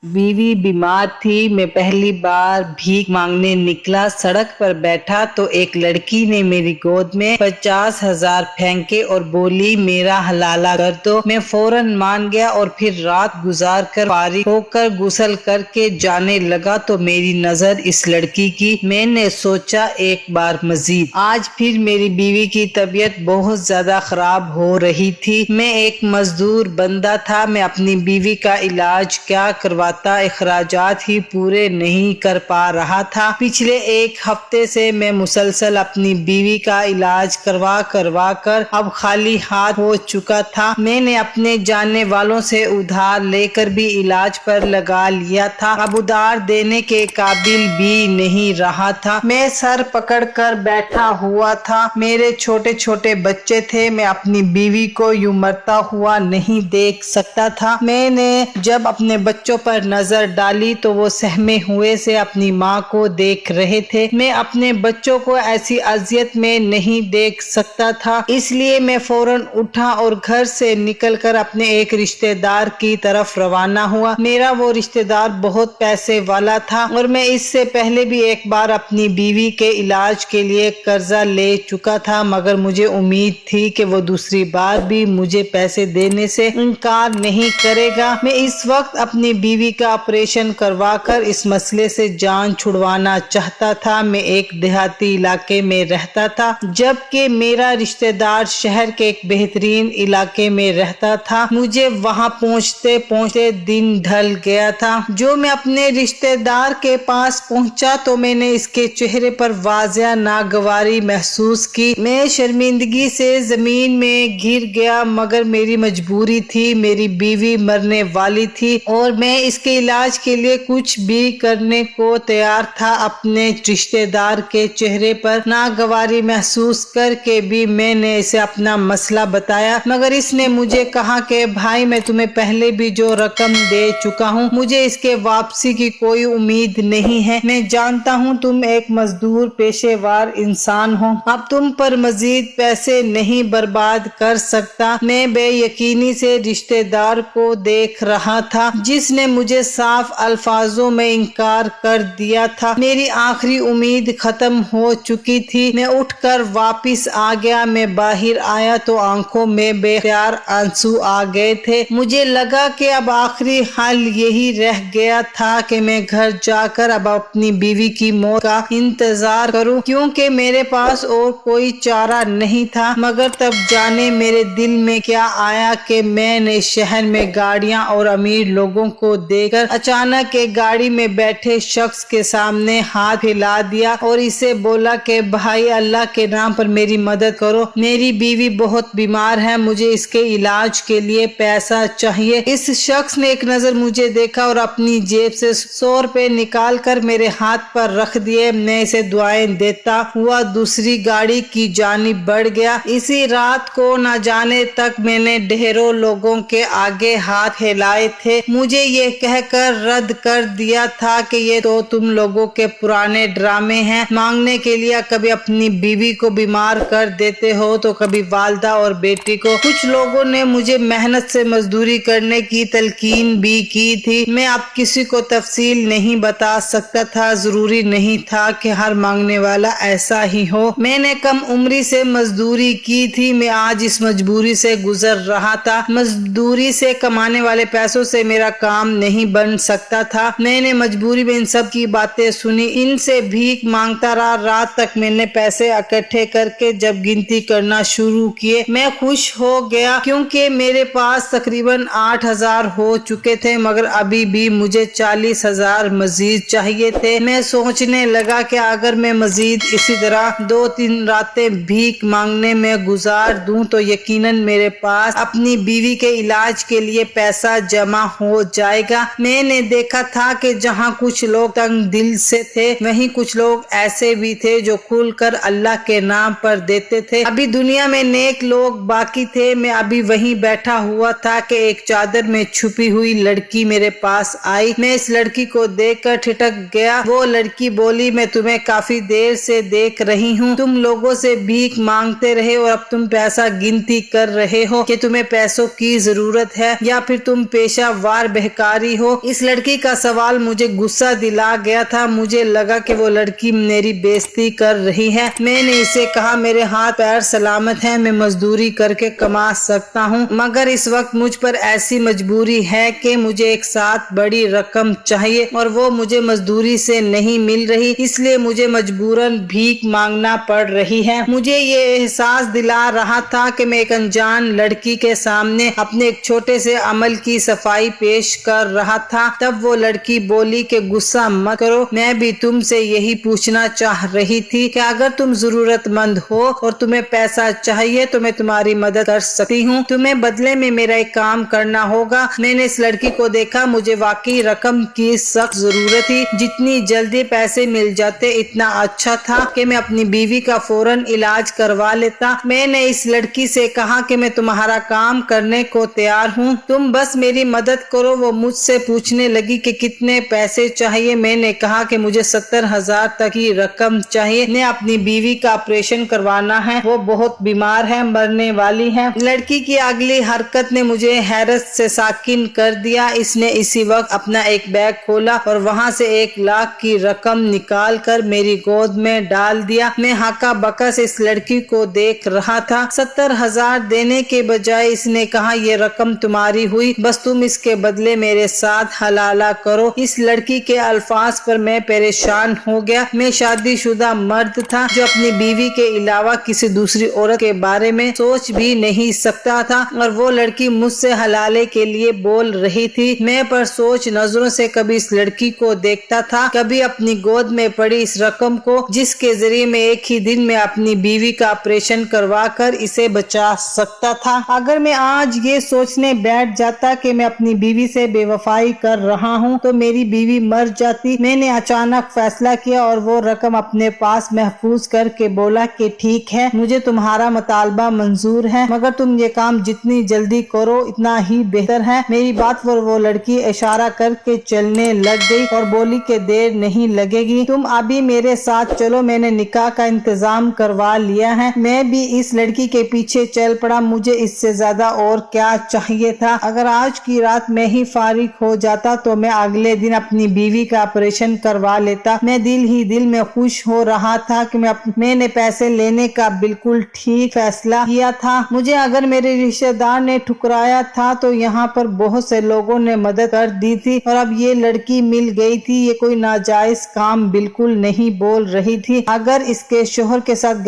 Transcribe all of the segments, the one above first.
बीवी बीमार थी। मैं पहली बार भीख मांगने निकला। सड़क पर बैठा तो एक लड़की ने मेरी गोद में 50,000 फेंके और बोली, मेरा हलाला कर दो। मैं फौरन मान गया और फिर रात गुजार कर फारिग होकर गुस्ल करके जाने लगा तो मेरी नजर इस लड़की की। मैंने सोचा एक बार मजीद। आज फिर मेरी बीवी की तबीयत बहुत ज्यादा खराब हो रही थी। मैं एक मजदूर बंदा था। मैं अपनी बीवी का इलाज क्या करवाता, अखराजात ही पूरे नहीं कर पा रहा था। पिछले एक हफ्ते से मैं मुसलसल अपनी बीवी का इलाज करवा कर अब खाली हाथ हो चुका था। मैंने अपने जानने वालों से उधार लेकर भी इलाज पर लगा लिया था। अब उधार देने के काबिल भी नहीं रहा था। मैं सर पकड़ कर बैठा हुआ था। मेरे छोटे छोटे बच्चे थे। मैं अपनी बीवी को यूं मरता हुआ नहीं देख सकता था। मैंने जब अपने बच्चों पर नजर डाली तो वो सहमे हुए से अपनी माँ को देख रहे थे। मैं अपने बच्चों को ऐसी अजियत में नहीं देख सकता था, इसलिए मैं फौरन उठा और घर से निकलकर अपने एक रिश्तेदार की तरफ रवाना हुआ। मेरा वो रिश्तेदार बहुत पैसे वाला था और मैं इससे पहले भी एक बार अपनी बीवी के इलाज के लिए कर्जा ले चुका था, मगर मुझे उम्मीद थी कि वो दूसरी बार भी मुझे पैसे देने से इनकार नहीं करेगा। मैं इस वक्त अपनी बीवी का ऑपरेशन करवा कर इस मसले से जान छुड़वाना चाहता था। मैं एक देहाती इलाके में रहता था, जबकि मेरा रिश्तेदार शहर के एक बेहतरीन इलाके में रहता था। मुझे वहां पहुंचते पहुंचते दिन ढल गया था। जो मैं अपने रिश्तेदार के पास पहुंचा तो मैंने इसके चेहरे पर वाज़िया नागवारी महसूस की। मैं शर्मिंदगी से जमीन में गिर गया, मगर मेरी मजबूरी थी। मेरी बीवी मरने वाली थी और मैं इसके इलाज के लिए कुछ भी करने को तैयार था। अपने रिश्तेदार के चेहरे पर नागवारी महसूस करके भी मैंने इसे अपना मसला बताया, मगर इसने मुझे कहा कि भाई, मैं तुम्हें पहले भी जो रकम दे चुका हूँ, मुझे इसके वापसी की कोई उम्मीद नहीं है। मैं जानता हूँ तुम एक मजदूर पेशेवार इंसान हो, अब तुम पर मजीद पैसे नहीं बर्बाद कर सकता। मैं बेयकीनी से रिश्तेदार को देख रहा था, जिसने मुझे साफ अल्फाजों में इनकार कर दिया था। मेरी आखिरी उम्मीद खत्म हो चुकी थी। मैं उठकर वापस आ गया। मैं बाहर आया तो आंखों में बेख्तियार आंसू आ गए थे। मुझे लगा कि अब आखिरी हल यही रह गया था कि मैं घर जाकर अब अपनी बीवी की मौत का इंतजार करूं, क्योंकि मेरे पास और कोई चारा नहीं था। मगर तब जाने मेरे दिल में क्या आया कि मैंने शहर में गाड़ियां और अमीर लोगों को देखकर अचानक एक गाड़ी में बैठे शख्स के सामने हाथ फैला दिया और इसे बोला कि भाई, अल्लाह के नाम पर मेरी मदद करो। मेरी बीवी बहुत बीमार है, मुझे इसके इलाज के लिए पैसा चाहिए। इस शख्स ने एक नजर मुझे देखा और अपनी जेब से 100 रुपए निकाल कर मेरे हाथ पर रख दिए। मैं इसे दुआएं देता हुआ दूसरी गाड़ी की जानिब बढ़ गया। इसी रात को न जाने तक मैंने ढेरों लोगों के आगे हाथ फैलाए थे। मुझे ये कहकर रद्द कर दिया था कि ये तो तुम लोगों के पुराने ड्रामे हैं। मांगने के लिए कभी अपनी बीवी को बीमार कर देते हो तो कभी वालदा और बेटी को। कुछ लोगों ने मुझे मेहनत से मजदूरी करने की तलकीन भी की थी। मैं अब किसी को तफसील नहीं बता सकता था। जरूरी नहीं था कि हर मांगने वाला ऐसा ही हो। मैंने कम उम्री से मजदूरी की थी। मैं आज इस मजबूरी से गुजर रहा था। मजदूरी से कमाने वाले पैसों से मेरा काम नहीं बन सकता था। मैंने मजबूरी में इन सब की बातें सुनी, इनसे भीख मांगता रहा। रात तक मैंने पैसे इकट्ठे करके जब गिनती करना शुरू किए, मैं खुश हो गया, क्योंकि मेरे पास तकरीबन 8,000 हो चुके थे, मगर अभी भी मुझे 40,000 मजीद चाहिए थे। मैं सोचने लगा कि अगर मैं मजीद इसी तरह 2-3 रातें भीख मांगने में गुजार दूं तो यकीनन मेरे पास अपनी बीवी के इलाज के लिए पैसा जमा हो जाएगा। मैंने देखा था कि जहां कुछ लोग तंग दिल से थे, वहीं कुछ लोग ऐसे भी थे जो खुलकर अल्लाह के नाम पर देते थे। अभी दुनिया में नेक लोग बाकी थे। मैं अभी वहीं बैठा हुआ था कि एक चादर में छुपी हुई लड़की मेरे पास आई। मैं इस लड़की को देखकर ठिठक गया। वो लड़की बोली, मैं तुम्हें काफी देर से देख रही हूँ। तुम लोगों से भीख मांगते रहे और अब तुम पैसा गिनती कर रहे हो कि तुम्हें पैसों की जरूरत है, या फिर तुम पेशा वार बहकारी आई हो। इस लड़की का सवाल मुझे गुस्सा दिला गया था। मुझे लगा कि वो लड़की मेरी बेइज्जती कर रही है। मैंने इसे कहा, मेरे हाथ पैर सलामत हैं, मैं मजदूरी करके कमा सकता हूँ, मगर इस वक्त मुझ पर ऐसी मजबूरी है कि मुझे एक साथ बड़ी रकम चाहिए और वो मुझे मजदूरी से नहीं मिल रही, इसलिए मुझे मजबूरन भीख मांगना पड़ रही है। मुझे ये एहसास दिला रहा था कि मैं एक अनजान लड़की के सामने अपने एक छोटे से अमल की सफाई पेश कर रहा था। तब वो लड़की बोली कि गुस्सा मत करो, मैं भी तुमसे यही पूछना चाह रही थी कि अगर तुम जरूरतमंद हो और तुम्हें पैसा चाहिए तो मैं तुम्हारी मदद कर सकती हूँ। तुम्हें बदले में मेरा एक काम करना होगा। मैंने इस लड़की को देखा, मुझे वाकई रकम की सख्त जरूरत थी। जितनी जल्दी पैसे मिल जाते इतना अच्छा था कि मैं अपनी बीवी का फौरन इलाज करवा लेता। मैंने इस लड़की से कहा कि मैं तुम्हारा काम करने को तैयार हूँ, तुम बस मेरी मदद करो। वो मुझसे पूछने लगी कि कितने पैसे चाहिए। मैंने कहा कि मुझे 70,000 तक की रकम चाहिए। मैं अपनी बीवी का ऑपरेशन करवाना है, वो बहुत बीमार है, मरने वाली है। लड़की की अगली हरकत ने मुझे हैरत से साकिन कर दिया। इसने इसी वक्त अपना एक बैग खोला और वहाँ से 1 लाख की रकम निकाल कर मेरी गोद में डाल दिया। मैं हक्का बक्का से इस लड़की को देख रहा था। 70,000 देने के बजाय इसने कहा, ये रकम तुम्हारी हुई, बस तुम इसके बदले मेरे साथ हलाला करो। इस लड़की के अल्फाज पर मैं परेशान हो गया। मैं शादीशुदा मर्द था जो अपनी बीवी के अलावा किसी दूसरी औरत के बारे में सोच भी नहीं सकता था और वो लड़की मुझसे हलाले के लिए बोल रही थी। मैं पर सोच नजरों से कभी इस लड़की को देखता था, कभी अपनी गोद में पड़ी इस रकम को, जिसके जरिए मैं एक ही दिन में अपनी बीवी का ऑपरेशन करवा कर इसे बचा सकता था। अगर मैं आज ये सोचने बैठ जाता कि मैं अपनी बीवी से बेवफाई कर रहा हूँ तो मेरी बीवी मर जाती। मैंने अचानक फैसला किया और वो रकम अपने पास महफूज करके बोला कि ठीक है, मुझे तुम्हारा मुतालबा मंजूर है, मगर तुम ये काम जितनी जल्दी करो इतना ही बेहतर है। मेरी बात पर वो लड़की इशारा करके चलने लग गई और बोली कि देर नहीं लगेगी, तुम अभी मेरे साथ चलो, मैंने निकाह का इंतजाम करवा लिया है। मैं भी इस लड़की के पीछे चल पड़ा। मुझे इससे ज्यादा और क्या चाहिए था। अगर आज की रात मैं ही फारिग हो जाता तो मैं अगले दिन अपनी बीवी का ऑपरेशन करवा लेता। मैं दिल ही दिल में खुश हो रहा था कि मैंने पैसे लेने का बिल्कुल ठीक फैसला किया था। मुझे अगर मेरे रिश्तेदार ने ठुकराया था तो यहाँ पर बहुत से लोगों ने मदद कर दी थी और अब ये लड़की मिल गई थी। ये कोई नाजायज काम बिल्कुल नहीं बोल रही थी। अगर इसके शोहर के साथ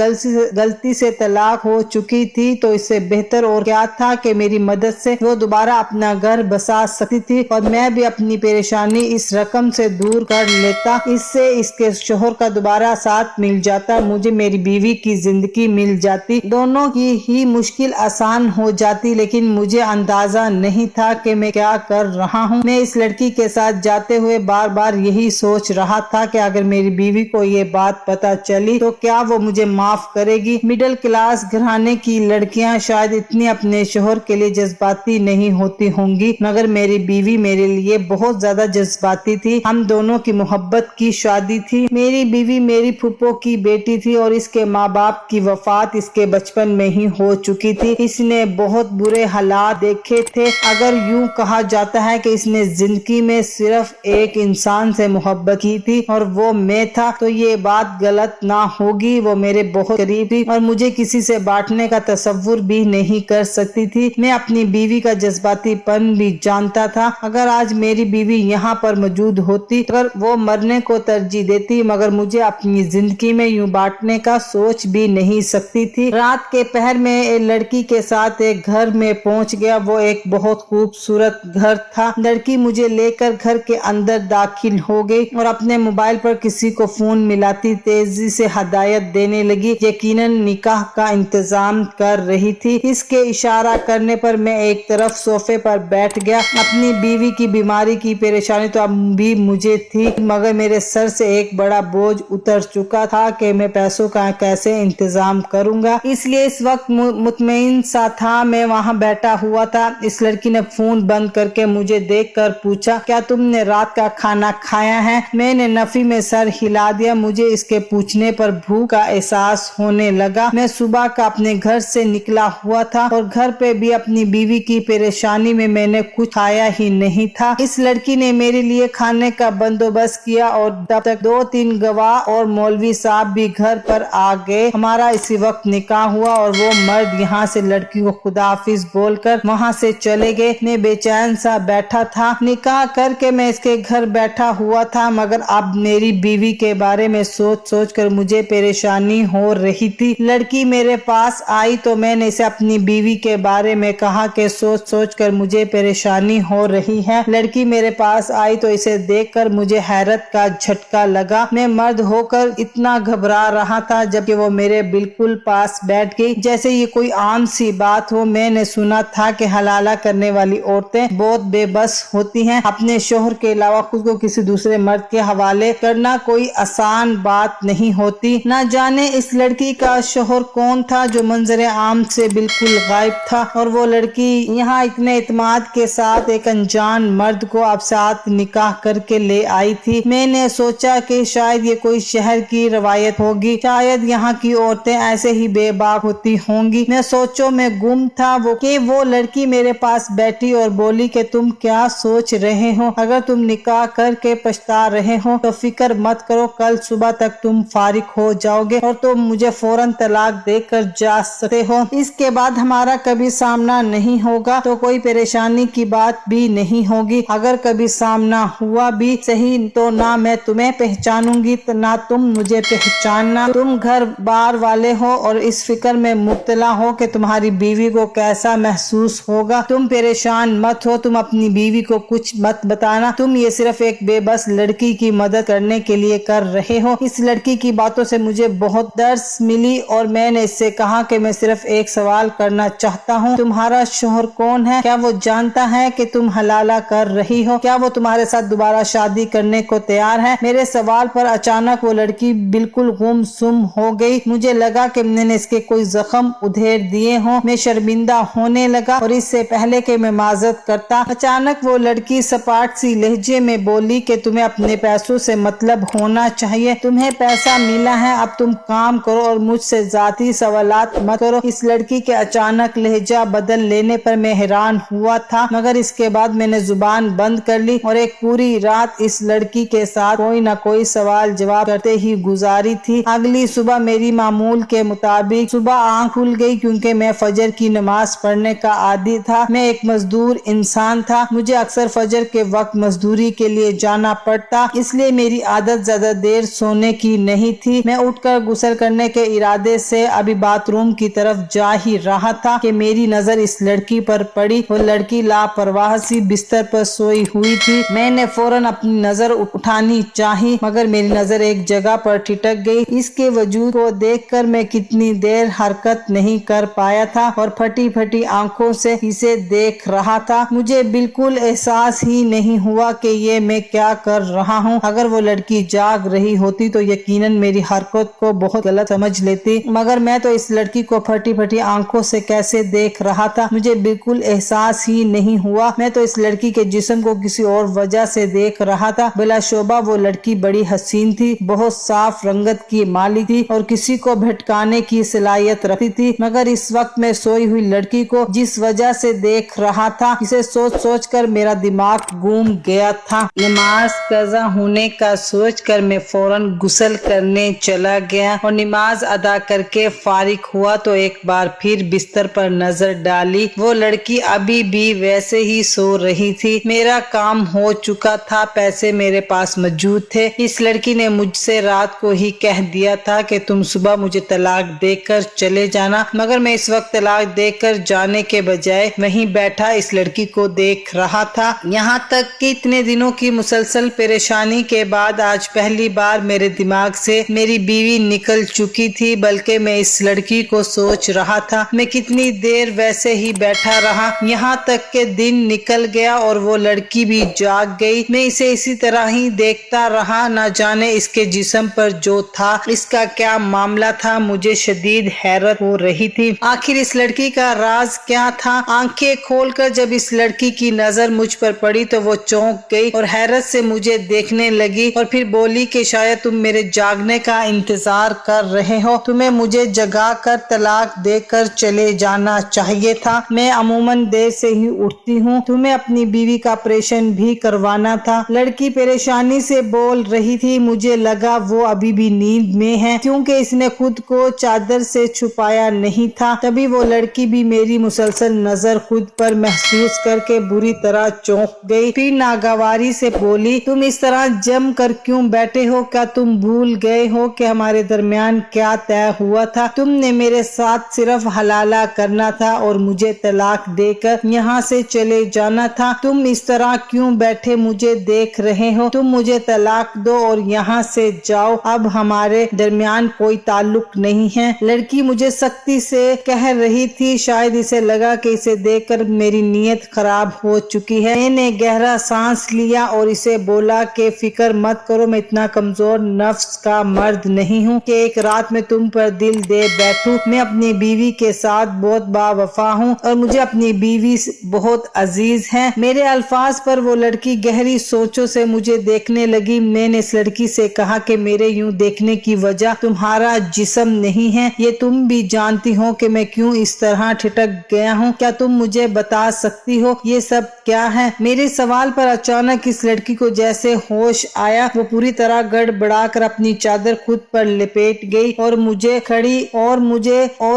गलती से तलाक हो चुकी थी तो इससे बेहतर और क्या था कि मेरी मदद से वो दोबारा अपना घर बसा सकती थी और मैं भी अपनी परेशानी इस रकम से दूर कर लेता। इससे इसके शोहर का दोबारा साथ मिल जाता, मुझे मेरी बीवी की जिंदगी मिल जाती, दोनों की ही मुश्किल आसान हो जाती। लेकिन मुझे अंदाजा नहीं था कि मैं क्या कर रहा हूँ। मैं इस लड़की के साथ जाते हुए बार बार यही सोच रहा था कि अगर मेरी बीवी को ये बात पता चली तो क्या वो मुझे माफ करेगी। मिडिल क्लास घराने की लड़कियां शायद इतनी अपने शोहर के लिए जज्बाती नहीं होती होंगी, मगर मेरी बीवी मेरे लिए बहुत ज्यादा जज्बाती थी। हम दोनों की मोहब्बत की शादी थी। मेरी बीवी मेरी फूफो की बेटी थी और इसके माँ बाप की वफात इसके बचपन में ही हो चुकी थी। इसने बहुत बुरे हालात देखे थे। अगर यूं कहा जाता है कि इसने जिंदगी में सिर्फ एक इंसान से मोहब्बत की थी और वो मैं था, तो ये बात गलत ना होगी। वो मेरे बहुत करीब थी और मुझे किसी से बांटने का तसव्वुर भी नहीं कर सकती थी। मैं अपनी बीवी का जज्बातीपन भी जानता था। अगर आज मेरी बीवी यहाँ पर मौजूद होती तो अगर वो मरने को तरजीह देती, मगर मुझे अपनी जिंदगी में यूं बांटने का सोच भी नहीं सकती थी। रात के पहर में एक लड़की के साथ एक घर में पहुंच गया। वो एक बहुत खूबसूरत घर था। लड़की मुझे लेकर घर के अंदर दाखिल हो गई और अपने मोबाइल पर किसी को फोन मिलाती तेजी से हदायत देने लगी। यकीनन निकाह का इंतजाम कर रही थी। इसके इशारा करने पर मैं एक तरफ सोफे पर बैठ गया। अपनी बीवी की बीमारी की परेशानी तो अब भी मुझे थी, मगर मेरे सर से एक बड़ा बोझ उतर चुका था कि मैं पैसों का कैसे इंतजाम करूंगा। इसलिए इस वक्त मुतमईन सा था। मैं वहां बैठा हुआ था। इस लड़की ने फोन बंद करके मुझे देखकर पूछा, क्या तुमने रात का खाना खाया है? मैंने नफी में सर हिला दिया। मुझे इसके पूछने पर भूख का एहसास होने लगा। मैं सुबह का अपने घर से निकला हुआ था और घर पे भी अपनी बीवी की परेशानी में मैंने कुछ खाया ही नहीं। नहीं था। इस लड़की ने मेरे लिए खाने का बंदोबस्त किया और तब तक 2-3 गवाह और मौलवी साहब भी घर पर आ गए। हमारा इसी वक्त निकाह हुआ और वो मर्द यहाँ से लड़की को खुदा हाफिज बोलकर वहाँ से चले गए। मैं बेचैन सा बैठा था। निकाह करके मैं इसके घर बैठा हुआ था, मगर अब मेरी बीवी के बारे में सोच सोच कर मुझे परेशानी हो रही थी। लड़की मेरे पास आई तो मैंने इसे अपनी बीवी के बारे में कहा कि सोच सोच कर मुझे परेशानी हो रही है। लड़की मेरे पास आई तो इसे देखकर मुझे हैरत का झटका लगा। मैं मर्द होकर इतना घबरा रहा था जबकि वो मेरे बिल्कुल पास बैठ गई जैसे ये कोई आम सी बात हो। मैंने सुना था कि हलाला करने वाली औरतें बहुत बेबस होती हैं। अपने शोहर के अलावा खुद को किसी दूसरे मर्द के हवाले करना कोई आसान बात नहीं होती। न जाने इस लड़की का शोहर कौन था जो मंजरे आम से बिल्कुल गायब था, और वो लड़की यहाँ इतने इत्मीनान के साथ एक अनजान मर्द को अब साथ निकाह करके ले आई थी। मैंने सोचा कि शायद ये कोई शहर की रवायत होगी, शायद यहाँ की औरतें ऐसे ही बेबाक होती होंगी। मैं सोचों में गुम था। वो लड़की मेरे पास बैठी और बोली कि तुम क्या सोच रहे हो? अगर तुम निकाह करके पछता रहे हो तो फिक्र मत करो, कल सुबह तक तुम फारिग हो जाओगे और तुम मुझे फौरन तलाक देकर जा सकते हो। इसके बाद हमारा कभी सामना नहीं होगा तो कोई परेशानी की बात भी नहीं होगी। अगर कभी सामना हुआ भी सही तो ना मैं तुम्हें पहचानूंगी ना तुम मुझे पहचानना। तुम घर बार वाले हो और इस फिक्र में मुब्तला हो कि तुम्हारी बीवी को कैसा महसूस होगा। तुम परेशान मत हो, तुम अपनी बीवी को कुछ मत बताना। तुम ये सिर्फ एक बेबस लड़की की मदद करने के लिए कर रहे हो। इस लड़की की बातों से मुझे बहुत दर्द मिली और मैंने इससे कहा कि मैं सिर्फ एक सवाल करना चाहता हूँ, तुम्हारा शोहर कौन है? क्या वो जानता है कि तुम हलाला कर रही हो? क्या वो तुम्हारे साथ दोबारा शादी करने को तैयार है? मेरे सवाल पर अचानक वो लड़की बिल्कुल गुमसुम हो गई। मुझे लगा कि मैंने इसके कोई जख्म उधेड़ दिए हों। मैं शर्मिंदा होने लगा और इससे पहले कि मैं माजरत करता, अचानक वो लड़की सपाट सी लहजे में बोली कि तुम्हें अपने पैसों से मतलब होना चाहिए। तुम्हें पैसा मिला है, अब तुम काम करो और मुझसे जाती सवालात मत करो। इस लड़की के अचानक लहजा बदल लेने पर मैं हैरान हुआ था, मगर इसके बाद मैंने जुबान बंद कर ली और एक पूरी रात इस लड़की के साथ कोई न कोई सवाल जवाब करते ही गुजारी थी। अगली सुबह मेरी मामूल के मुताबिक सुबह आंख खुल गई क्योंकि मैं फजर की नमाज पढ़ने का आदी था। मैं एक मजदूर इंसान था, मुझे अक्सर फजर के वक्त मजदूरी के लिए जाना पड़ता, इसलिए मेरी आदत ज्यादा देर सोने की नहीं थी। मैं उठकर गुस्ल करने के इरादे से अभी बाथरूम की तरफ जा ही रहा था कि मेरी नजर इस लड़की पर पड़ी। वो लड़की लापरवाह सी बिस्तर पर सोई हुई थी। मैंने फौरन अपनी नजर उठानी चाही, मगर मेरी नजर एक जगह पर ठिठक गई। इसके वजूद को देखकर मैं कितनी देर हरकत नहीं कर पाया था और फटी फटी आंखों से इसे देख रहा था। मुझे बिल्कुल एहसास ही नहीं हुआ कि ये मैं क्या कर रहा हूँ। अगर वो लड़की जाग रही होती तो यकीनन मेरी हरकत को बहुत गलत समझ लेती, मगर मैं तो इस लड़की को फटी फटी आंखों से कैसे देख रहा था, मुझे बिल्कुल एहसास ही नहीं हुआ। मैं तो इस लड़की के जिस्म को किसी और वजह से देख रहा था। बिलाशुबा वो लड़की बड़ी हसीन थी, बहुत साफ रंगत की मालिक थी और किसी को भटकाने की सलाहियत रखती थी, मगर इस वक्त मैं सोई हुई लड़की को जिस वजह से देख रहा था, इसे सोच सोच कर मेरा दिमाग घूम गया था। नमाज कज़ा होने का सोच कर मैं फौरन गुस्ल करने चला गया और नमाज अदा करके फारिग हुआ तो एक बार फिर बिस्तर पर नजर डाली। वो लड़की अभी भी वैसे ही सो रही थी। मेरा काम हो चुका था, पैसे मेरे पास मौजूद थे। इस लड़की ने मुझसे रात को ही कह दिया था कि तुम सुबह मुझे तलाक देकर चले जाना, मगर मैं इस वक्त तलाक देकर जाने के बजाय वहीं बैठा इस लड़की को देख रहा था। यहाँ तक कि इतने दिनों की मुसलसल परेशानी के बाद आज पहली बार मेरे दिमाग से मेरी बीवी निकल चुकी थी, बल्कि मैं इस लड़की को सोच रहा था। मैं कितनी देर वैसे ही बैठा रहा, यहाँ तक के दिन निकल गया और वो लड़की भी जाग गई। मैं इसे इसी तरह ही देखता रहा, न जाने इसके जिस्म पर जो था इसका क्या मामला था। मुझे शदीद हैरत हो रही थी, आखिर इस लड़की का राज क्या था। आंखें खोलकर जब इस लड़की की नजर मुझ पर पड़ी तो वो चौंक गई और हैरत से मुझे देखने लगी और फिर बोली कि शायद तुम मेरे जागने का इंतजार कर रहे हो, तुम्हें मुझे जगा कर तलाक देकर चले जाना चाहिए था। मैं अमूमन देर से ही उठती हूँ, तुम्हें अपनी अपनी बीवी का ऑपरेशन भी करवाना था। लड़की परेशानी से बोल रही थी। मुझे लगा वो अभी भी नींद में है क्योंकि इसने खुद को चादर से छुपाया नहीं था। तभी वो लड़की भी मेरी मुसलसल नजर खुद पर महसूस करके बुरी तरह चौंक गई। फिर नागवारी से बोली, तुम इस तरह जम कर क्यों बैठे हो? क्या तुम भूल गए हो कि हमारे दरमियान क्या तय हुआ था? तुमने मेरे साथ सिर्फ हलाला करना था और मुझे तलाक देकर यहाँ से चले जाना था। तुम इस तरह क्यों बैठे मुझे देख रहे हो? तुम मुझे तलाक दो और यहाँ से जाओ। अब हमारे दरमियान कोई ताल्लुक नहीं है। लड़की मुझे सख्ती से कह रही थी। शायद इसे लगा कि इसे देखकर मेरी नीयत खराब हो चुकी है। मैंने गहरा सांस लिया और इसे बोला कि फिक्र मत करो, मैं इतना कमजोर नफ्स का मर्द नहीं हूँ कि एक रात में तुम पर दिल दे बैठूं। मैं अपनी बीवी के साथ बहुत बावफा हूँ और मुझे अपनी बीवी बहुत अजीज है। मेरे अल्फाज पर वो लड़की गहरी सोचों से मुझे देखने लगी। मैंने इस लड़की से कहा कि मेरे यूं देखने की वजह तुम्हारा जिस्म नहीं है। ये तुम भी जानती हो कि मैं क्यों इस तरह ठिठक गया हूँ। क्या तुम मुझे बता सकती हो ये सब क्या है? मेरे सवाल पर अचानक इस लड़की को जैसे होश आया। वो पूरी तरह गड़बड़ा कर अपनी चादर खुद पर लपेट गई और मुझे खड़ी और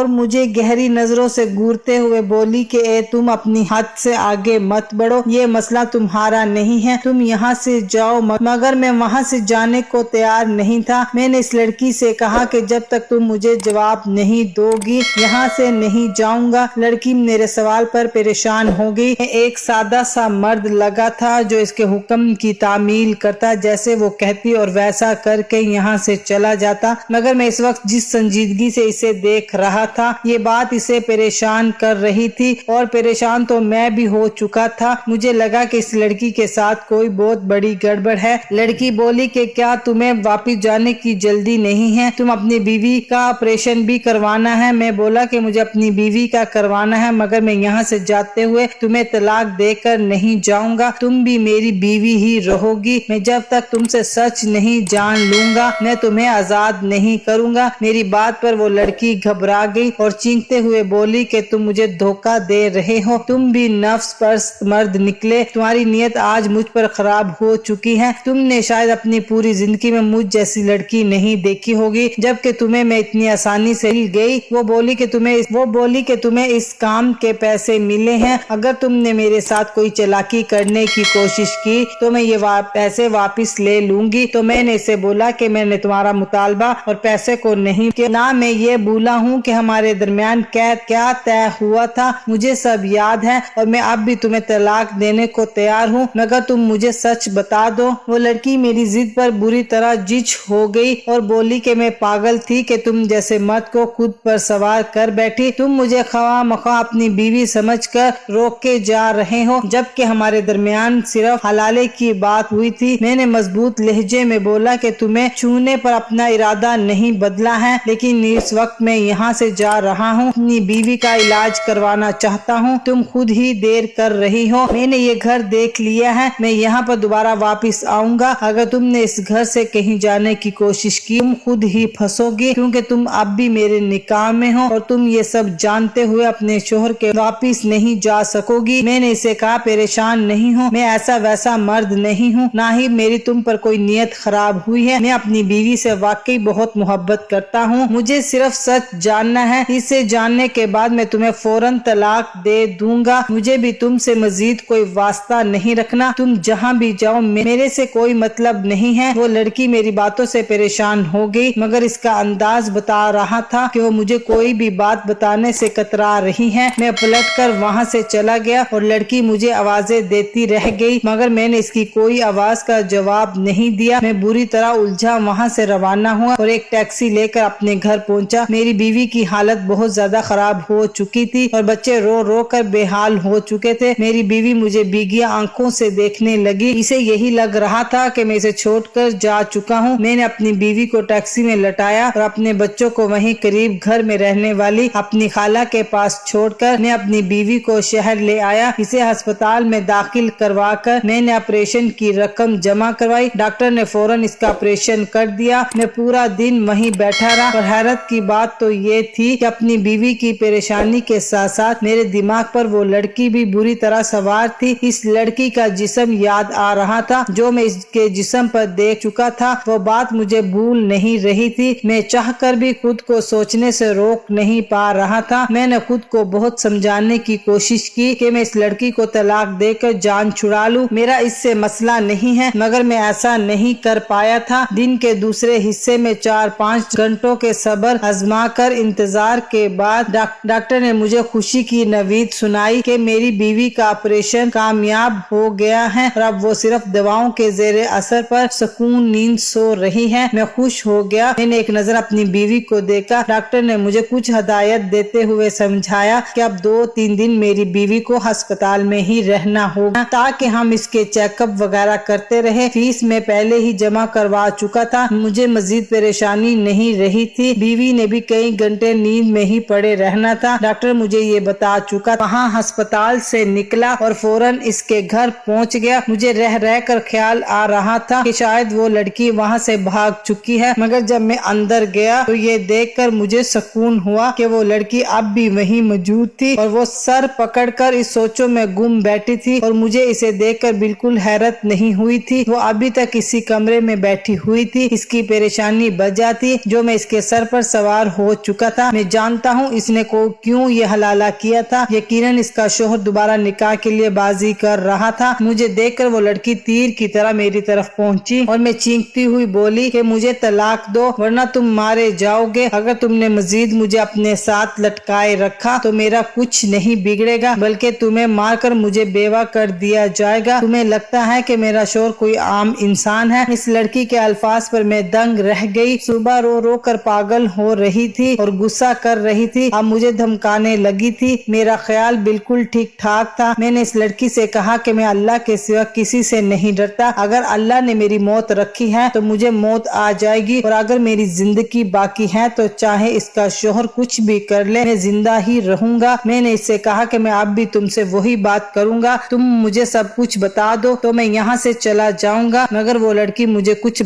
मुझे गहरी नजरों से घूरते हुए बोली कि तुम अपनी हद से आगे मत बढ़ो। ये मसला तुम्हारा नहीं है, तुम यहाँ से जाओ। मगर मैं वहाँ से जाने को तैयार नहीं था। मैंने इस लड़की से कहा कि जब तक तुम मुझे जवाब नहीं दोगी यहाँ से नहीं जाऊंगा। लड़की मेरे सवाल पर परेशान हो गई। एक सादा सा मर्द लगा था जो इसके हुक्म की तामील करता, जैसे वो कहती और वैसा करके यहाँ से चला जाता। मगर मैं इस वक्त जिस संजीदगी से इसे देख रहा था ये बात इसे परेशान कर रही थी और परेशान तो मैं भी हो चुका था। मुझे लगा कि इस लड़की के साथ कोई बहुत बड़ी गड़बड़ है। लड़की बोली कि क्या तुम्हें वापस जाने की जल्दी नहीं है? तुम अपनी बीवी का ऑपरेशन भी करवाना है? मैं बोला कि मुझे अपनी बीवी का करवाना है, मगर मैं यहाँ से जाते हुए तुम्हें तलाक देकर नहीं जाऊंगा। तुम भी मेरी बीवी ही रहोगी। मैं जब तक तुमसे सच नहीं जान लूंगा मैं तुम्हें आजाद नहीं करूंगा। मेरी बात पर वो लड़की घबरा गई और चीखते हुए बोली कि तुम मुझे धोखा दे रहे हो। तुम भी नफ्स परस्त मर्द निकले। तुम्हारी नीयत आज मुझ पर खराब हो चुकी है। तुमने शायद अपनी पूरी जिंदगी में मुझ जैसी लड़की नहीं देखी होगी, जबकि तुम्हें मैं इतनी आसानी से मिल गई। वो बोली कि तुम्हें इस काम के पैसे मिले हैं। अगर तुमने मेरे साथ कोई चालाकी करने की कोशिश की तो मैं ये पैसे वापस ले लूंगी। तो मैंने इसे बोला कि मैंने तुम्हारा मुतालबा और पैसे को नहीं किया। ना मैं ये भूला हूँ कि हमारे दरमियान क्या तय हुआ था। मुझे सब याद है और मैं अब भी तुम्हें तलाक देने को तैयार हूँ, मगर तुम मुझे सच बता दो। वो लड़की मेरी जिद पर बुरी तरह जिच हो गई और बोली कि मैं पागल थी कि तुम जैसे मर्द को खुद पर सवार कर बैठी। तुम मुझे ख्वाह अपनी बीवी समझकर रोक के जा रहे हो, जबकि हमारे दरमियान सिर्फ हलाले की बात हुई थी। मैंने मजबूत लहजे में बोला कि तुम्हें छूने पर अपना इरादा नहीं बदला है, लेकिन इस वक्त मैं यहाँ से जा रहा हूँ। अपनी बीवी का इलाज करवाना चाहता हूँ। तुम खुद ही देर कर रही हो। मैंने ये घर देख लिया है। मैं यहाँ पर दोबारा वापस आऊंगा। अगर तुमने इस घर से कहीं जाने की कोशिश की तुम खुद ही फंसोगी, क्योंकि तुम अब भी मेरे निकाह में हो और तुम ये सब जानते हुए अपने शोहर के वापस नहीं जा सकोगी। मैंने इसे कहा परेशान नहीं हूँ, मैं ऐसा वैसा मर्द नहीं हूँ, ना ही मेरी तुम पर कोई नीयत खराब हुई है। मैं अपनी बीवी से वाकई बहुत मोहब्बत करता हूँ। मुझे सिर्फ सच जानना है। इसे जानने के बाद मैं तुम्हें फौरन तलाक दे दूंगा। मुझे भी तुमसे मजीद कोई वास्ता नहीं रखना। तुम जहाँ भी जाओ मेरे से कोई मतलब नहीं है। वो लड़की मेरी बातों से परेशान हो गई, मगर इसका अंदाज बता रहा था कि वो मुझे कोई भी बात बताने से कतरा रही है। मैं पलटकर वहाँ से चला गया और लड़की मुझे आवाजें देती रह गई, मगर मैंने इसकी कोई आवाज का जवाब नहीं दिया। मैं बुरी तरह उलझा वहाँ से रवाना हुआ और एक टैक्सी लेकर अपने घर पहुँचा। मेरी बीवी की हालत बहुत ज्यादा खराब हो चुकी थी और बच्चे रो रो कर बेहाल हो चुके थे। मेरी बीवी मुझे भीगी आंखों से देखने लगी। इसे यही लग रहा था कि मैं इसे छोड़कर जा चुका हूँ। मैंने अपनी बीवी को टैक्सी में लटाया और अपने बच्चों को वहीं करीब घर में रहने वाली अपनी खाला के पास छोड़कर मैं अपनी बीवी को शहर ले आया। इसे अस्पताल में दाखिल करवाकर मैंने ऑपरेशन की रकम जमा करवाई। डॉक्टर ने फौरन इसका ऑपरेशन कर दिया। मैं पूरा दिन वहीं बैठा रहा और हैरत की बात तो ये थी कि अपनी बीवी की परेशानी के साथ साथ मेरे दिमाग पर वो लड़की भी बुरी तरह सवार सवार थी। इस लड़की का जिस्म याद आ रहा था जो मैं इसके जिस्म पर देख चुका था। वो बात मुझे भूल नहीं रही थी। मैं चाहकर भी खुद को सोचने से रोक नहीं पा रहा था। मैंने खुद को बहुत समझाने की कोशिश की कि मैं इस लड़की को तलाक देकर जान छुड़ा लूं, मेरा इससे मसला नहीं है, मगर मैं ऐसा नहीं कर पाया था। दिन के दूसरे हिस्से में 4-5 घंटों के सब्र आजमा कर इंतजार के बाद डॉक्टर ने मुझे खुशी की नवीद सुनाई कि मेरी बीवी का ऑपरेशन कामयाब हो गया है और अब वो सिर्फ दवाओं के जेर असर पर सुकून नींद सो रही है। मैं खुश हो गया। मैंने एक नजर अपनी बीवी को देखा। डॉक्टर ने मुझे कुछ हदायत देते हुए समझाया कि अब 2-3 दिन मेरी बीवी को अस्पताल में ही रहना होगा ताकि हम इसके चेकअप वगैरह करते रहे। फीस मैं पहले ही जमा करवा चुका था। मुझे मजीद परेशानी नहीं रही थी। बीवी ने भी कई घंटे नींद में ही पड़े रहना था। डॉक्टर मुझे ये बता चुका। वहाँ अस्पताल से निकला और फौरन इसके घर पहुँच गया। मुझे रह रह कर ख्याल आ रहा था कि शायद वो लड़की वहाँ से भाग चुकी है, मगर जब मैं अंदर गया तो ये देखकर मुझे सुकून हुआ कि वो लड़की अब भी वहीं मौजूद थी और वो सर पकड़कर इस सोचों में गुम बैठी थी और मुझे इसे देखकर बिल्कुल हैरत नहीं हुई थी। वो अभी तक इसी कमरे में बैठी हुई थी। इसकी परेशानी वजह थी जो मैं इसके सर पर सवार हो चुका था। मैं जानता हूँ इसने को क्यों ये हलाला किया था। यकीनन इसका शोहर दोबारा निकाह के लिए बाजी कर रहा था। मुझे देखकर वो लड़की तीर की तरह मेरी तरफ पहुंची और मैं चीखती हुई बोली कि मुझे तलाक दो वरना तुम मारे जाओगे। अगर तुमने मजीद मुझे अपने साथ लटकाए रखा तो मेरा कुछ नहीं बिगड़ेगा, बल्कि तुम्हें मारकर मुझे बेवा कर दिया जाएगा। तुम्हें लगता है कि मेरा शोहर कोई आम इंसान है। इस लड़की के अल्फाज पर मैं दंग रह गई। सुबह रो रो कर पागल हो रही थी और गुस्सा कर रही थी। अब मुझे धमकाने लगी थी। मेरा ख्याल बिल्कुल ठीक ठाक था। मैंने इस लड़की से कहा कि मैं अल्लाह के सिवा किसी से नहीं डरता। अगर अल्लाह ने मेरी मौत रखी है तो मुझे मौत आ जाएगी और अगर मेरी जिंदगी बाकी है तो चाहे इसका शोहर कुछ भी कर ले मैं जिंदा ही रहूंगा। मैंने इससे कहा कि मैं अब भी तुमसे वही बात करूंगा। तुम मुझे सब कुछ बता दो तो मैं यहाँ से चला जाऊंगा। मगर वो लड़की मुझे कुछ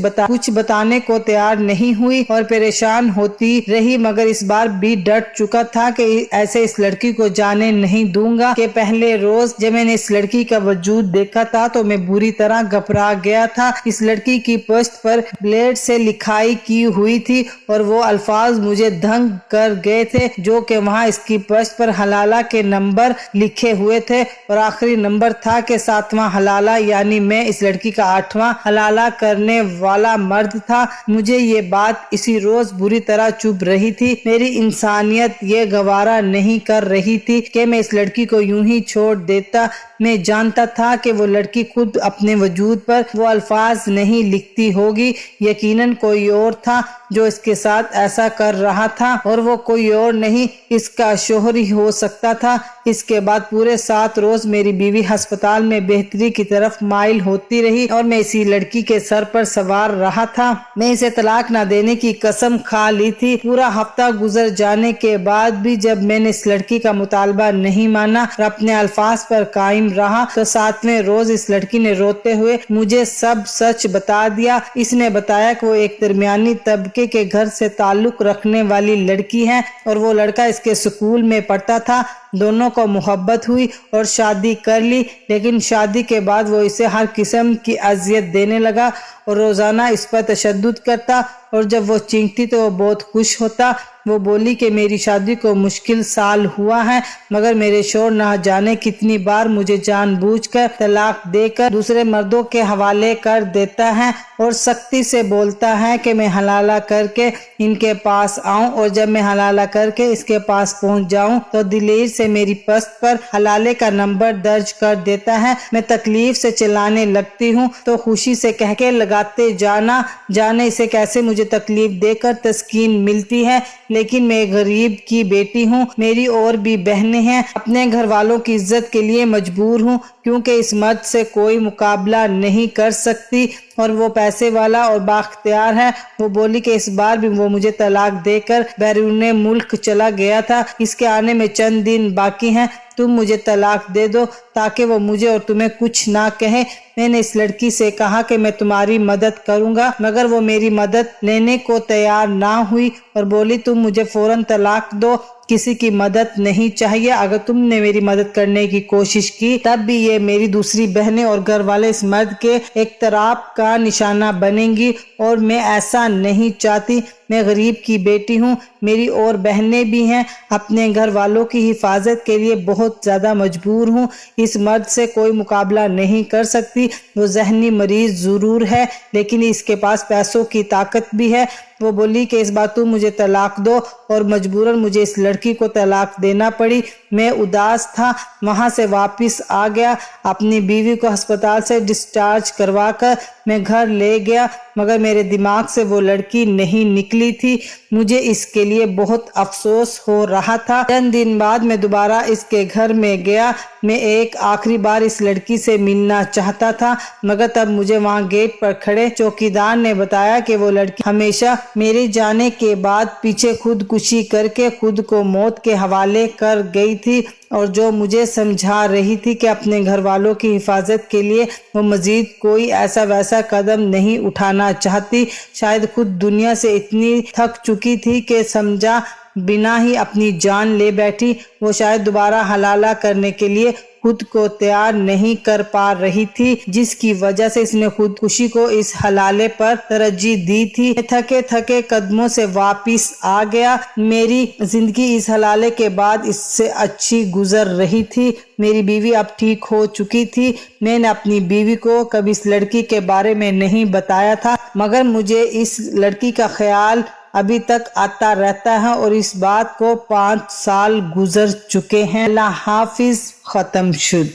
बताने को तैयार नहीं हुई और परेशान होती रही। मगर इस बार भी डट चुका था कि ऐसे इस लड़की को जाने नहीं दूंगा। कि पहले रोज जब मैंने इस लड़की का वजूद देखा था तो मैं बुरी तरह घबरा गया था। इस लड़की की पश्त पर ब्लेड से लिखाई की हुई थी और वो अल्फाज मुझे दंग कर गए थे जो कि वहाँ इसकी पश्त पर हलाला के नंबर लिखे हुए थे और आखिरी नंबर था कि 7वां हलाला, यानी मैं इस लड़की का 8वां हलाला करने वाला मर्द था। मुझे ये बात इसी रोज बुरी तरह चुभ रही थी। मेरी इंसानियत ये गवारा नहीं कर रही थी कि मैं इस लड़की को यूं ही छोड़ देता। मैं जानता था कि वो लड़की खुद अपने वजूद पर वो अल्फाज नहीं लिखती होगी। यकीनन कोई और था जो इसके साथ ऐसा कर रहा था और वो कोई और नहीं इसका शोहर ही हो सकता था। इसके बाद पूरे 7 रोज मेरी बीवी अस्पताल में बेहतरी की तरफ माइल होती रही और मैं इसी लड़की के सर पर सवार रहा था। मैं इसे तलाक ना देने की कसम खा ली थी। पूरा हफ्ता गुजर जाने के बाद भी जब मैंने इस लड़की का मुतालबा नहीं माना और अपने अल्फाज पर कायम रहा तो 7वें रोज इस लड़की ने रोते हुए मुझे सब सच बता दिया। इसने बताया कि वो एक दरमियानी तबके के घर से ताल्लुक रखने वाली लड़की है और वो लड़का इसके स्कूल में पढ़ता था। दोनों को मोहब्बत हुई और शादी कर ली, लेकिन शादी के बाद वो इसे हर किस्म की अजियत देने लगा और रोजाना इस पर तशद्दुद करता और जब वो चीखती तो वो बहुत खुश होता। वो बोली कि मेरी शादी को मुश्किल साल हुआ है, मगर मेरे शोहर न जाने कितनी बार मुझे जानबूझकर तलाक देकर दूसरे मर्दों के हवाले कर देता है और सख्ती से बोलता है कि मैं हलाला करके इनके पास आऊं और जब मैं हलाला करके इसके पास पहुंच जाऊं तो दिलेर से मेरी पस्त पर हलाले का नंबर दर्ज कर देता है। मैं तकलीफ से चिल्लाने लगती हूं तो खुशी से कह के लगाते जाने इसे कैसे मुझे तकलीफ देकर तस्कीन मिलती है। लेकिन मैं गरीब की बेटी हूँ, मेरी और भी बहनें हैं। अपने घर वालों की इज्जत के लिए मजबूर हूँ क्योंकि इस मर्द से कोई मुकाबला नहीं कर सकती और वो पैसे वाला और बाख्तियार है। वो बोली कि इस बार भी वो मुझे तलाक देकर बैरून मुल्क चला गया था। इसके आने में चंद दिन बाकी हैं। तुम मुझे तलाक दे दो ताकि वो मुझे और तुम्हें कुछ ना कहे। मैंने इस लड़की से कहा कि मैं तुम्हारी मदद करूंगा, मगर वो मेरी मदद लेने को तैयार ना हुई और बोली तुम मुझे फौरन तलाक दो किसी की मदद नहीं चाहिए। अगर तुमने मेरी मदद करने की कोशिश की तब भी ये मेरी दूसरी बहनें और घर वाले इस मर्द के इख्तराब का निशाना बनेंगी और मैं ऐसा नहीं चाहती। मैं गरीब की बेटी हूँ, मेरी और बहनें भी हैं, अपने घर वालों की हिफाजत के लिए बहुत ज़्यादा मजबूर हूँ। इस मर्द से कोई मुकाबला नहीं कर सकती। वो जहनी मरीज ज़रूर है लेकिन इसके पास पैसों की ताकत भी है। वो बोली कि इस बार तुम मुझे तलाक दो और मजबूरन मुझे इस लड़की को तलाक देना पड़ी। मैं उदास था, वहाँ से वापस आ गया। अपनी बीवी को अस्पताल से डिस्चार्ज करवा कर मैं घर ले गया मगर मेरे दिमाग से वो लड़की नहीं निकली थी। मुझे इसके लिए बहुत अफसोस हो रहा था। चंद दिन बाद मैं दोबारा इसके घर में गया। मैं एक आखिरी बार इस लड़की से मिलना चाहता था मगर तब मुझे वहाँ गेट पर खड़े चौकीदार ने बताया कि वो लड़की हमेशा मेरे जाने के बाद पीछे खुदकुशी करके खुद को मौत के हवाले कर गई थी और जो मुझे समझा रही थी कि अपने घर वालों की हिफाजत के लिए वो मजीद कोई ऐसा वैसा कदम नहीं उठाना चाहती। शायद खुद दुनिया से इतनी थक चुकी थी कि समझा बिना ही अपनी जान ले बैठी। वो शायद दोबारा हलाला करने के लिए खुद को तैयार नहीं कर पा रही थी जिसकी वजह से इसने खुदकुशी को इस हलाले पर तरजीह दी थी। थके थके कदमों से वापस आ गया। मेरी जिंदगी इस हलाले के बाद इससे अच्छी गुजर रही थी। मेरी बीवी अब ठीक हो चुकी थी। मैंने अपनी बीवी को कभी इस लड़की के बारे में नहीं बताया था मगर मुझे इस लड़की का ख्याल अभी तक आता रहता है और इस बात को 5 साल गुजर चुके हैं। अल्लाह हाफिज। खत्म शुद।